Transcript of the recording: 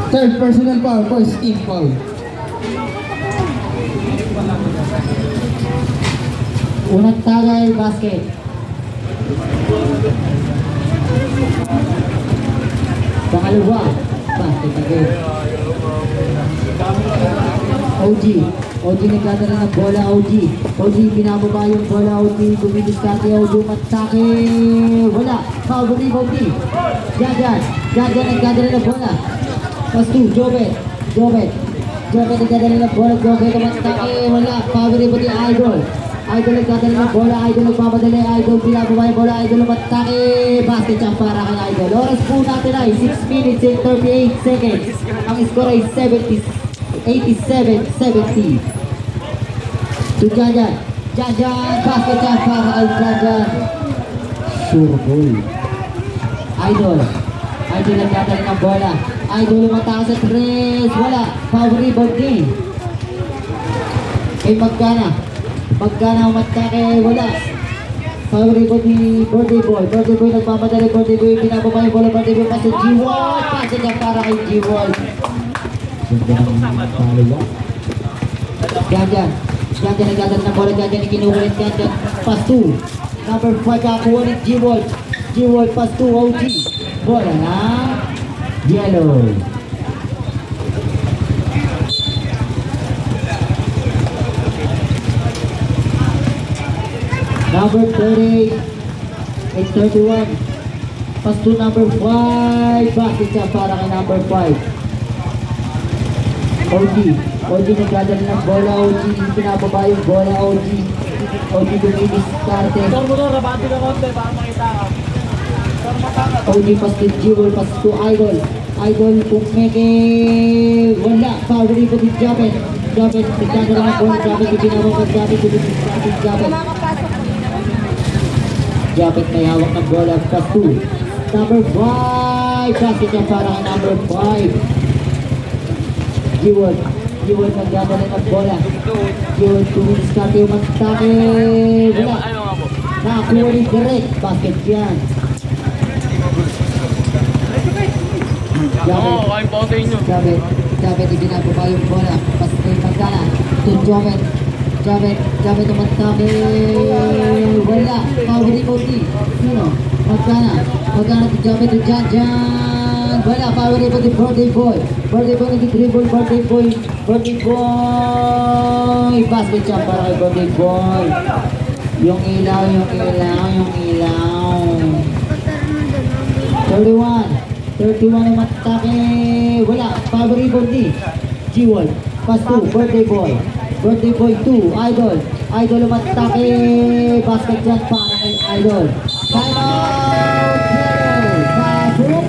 Third personal foul, first team foul. Unang tagay, basket. Pangalawa, basket again. OG nagdadala ng bola, OG pinababa yung bola, OG dumidiskarte, OG matake, wala, foul rebound D. Jajan nagdadala ng bola. Pass to Jobet nagdadala ng bola, Jobet matake, wala, foul rebound D. Idol nagdadala ng bola, Idol nagpapadali, Idol pinababa yung bola, Idol matake, basket jump para kay Idol. Oras po natin ay 6 minutes and 38 seconds. Ang score ay 87-70. To Jajan, basket jump para kay Jajan. Sure ball. Idol nagdadala ng bola, Idol lumatakas sa tres, wala, foul rebound din. Kay Magkana umatake, wala. Foul rebound ni Birthday Boy nagpapadali, Birthday Boy pinababa yung bola, Birthday Boy pa sa G-Wall, basket jump para kay G-Wall. Jajan nagdadala ng bola, Jajan ikinukulit, Jajan pass to number 5, kakuha ni G-Wall pass to OG, bola na yellow. Number 38 and 31 pass to number 5, basket jump para kay number 5. OG nagdadala ng bola, OG pinababa yung bola, OG dumidiskarte. OG pass to Jewel, pass to Idol kung meke, wala, foul rebound ni Jabet nagdadala ng bola, Jabet pinababa, Jabet may hawak ng bola, pass to number 5, basket jump para kay number 5. Jewel nagdadala ng bola. Jewel tumidiskarte yung matake. Wala. Nakakuha ni Direk. Basket yan. Jabet ibinababa yung bola. Pasok yung Magkana. To Jabet yung matake. Wala. Foul rebound D. Sino? Magkana to Jabet to Jajan. Wala. Foul rebound di Birthday Boy nag-dribble, Birthday Boy, basket jump para kay Birthday Boy. Yung ilaw. 31 yung matake, wala, foul rebound D. G-Wall, pass to Birthday Boy 2, Idol yung matake, basket jump para kay Idol. Time out, pasok.